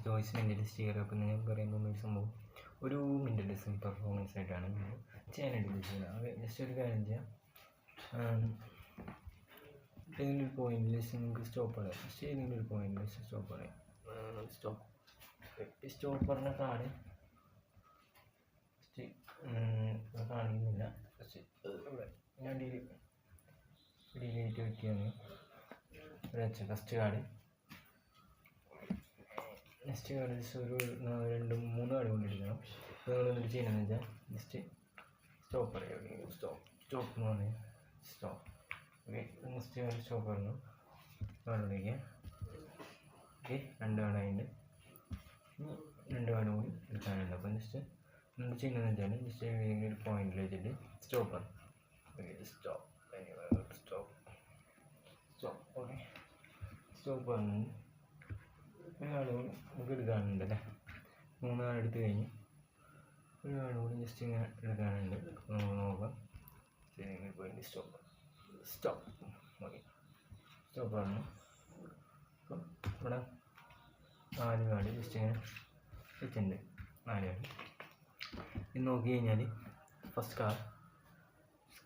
Choice mentalist കയറി അപ്പം ഞാൻ പറയാൻ പോകുന്ന ഒരു സംഭവം ഒരു മെൻ്റലിസം പെർഫോമൻസ് ആയിട്ടാണ് ചെയ്യാനായിട്ട് ഉദ്ദേശിക്കുന്നത്. അത് ജസ്റ്റ് ഒരു കാര്യം ചെയ്യാം. ഏതെങ്കിലും ഒരു പോയിന്റിൽ നിങ്ങൾക്ക് സ്റ്റോപ്പ് പറയാം. ജസ്റ്റ് ഏതെങ്കിലും ഒരു പോയിന്റിൽ സ്റ്റോപ്പ് പറയാം. സ്റ്റോപ്പ് പറഞ്ഞ കാർഡ് ജസ്റ്റ് കാണിക്കുന്നില്ല. ജസ്റ്റ് ഇവിടെ ഞാൻ ഡിലീറ്റ് വയ്ക്കുകയാണ്. ഇവിടെ വെച്ച ഫസ്റ്റ് കാർഡ് ജസ്റ്റ് ഒരു 2-3 കാർഡ് കൊണ്ടെടുക്കണം. അപ്പോൾ നിങ്ങൾ എന്നിട്ട് ചെയ്യണമെന്ന് വെച്ചാൽ ജസ്റ്റ് സ്റ്റോപ്പ് പറയുക. സ്റ്റോപ്പ് എന്ന് പറഞ്ഞാൽ സ്റ്റോപ്പ്. ഓക്കെ, ജസ്റ്റ് സ്റ്റോപ്പ് പറഞ്ഞു കാർഡ് വിളിക്കുക. ഓക്കെ, 2 കാർഡായിട്ട് 2 കാർഡ് കൂടി എടുക്കാനുണ്ട്. അപ്പം ജസ്റ്റ് നമ്മൾ ചെയ്യുന്നതെന്ന് വെച്ചാൽ ജസ്റ്റ് ഏതെങ്കിലും ഒരു പോയിന്റിൽ വെച്ചിട്ട് സ്റ്റോപ്പ് ആണ്. Okay, stop. ഓക്കെ, സ്റ്റോപ്പ് പറഞ്ഞു. ഒരു കാർഡ് കൂടി നമുക്ക് എടുക്കാനുണ്ടല്ലേ. 3 കാർഡ് എടുത്തു കഴിഞ്ഞ് ഒരു കാർഡ് കൂടി ജസ്റ്റ് ഇങ്ങനെ എടുക്കാനുണ്ട്. നോക്കാം. ഏതെങ്കിലും പോയിന്റ് സ്റ്റോപ്പ്. ഓക്കെ, സ്റ്റോപ്പ് പറഞ്ഞു. അപ്പം ഇവിടെ 4 കാർഡ് ജസ്റ്റ് ഇങ്ങനെ വെച്ചിട്ടുണ്ട്. 4 കാർഡ് ഇത് നോക്കി കഴിഞ്ഞാൽ first card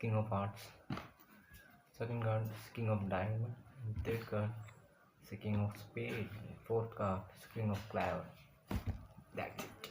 king of hearts, second card king of diamond, third card king of spade, fourth card king of ക്ലാവർ. That's it.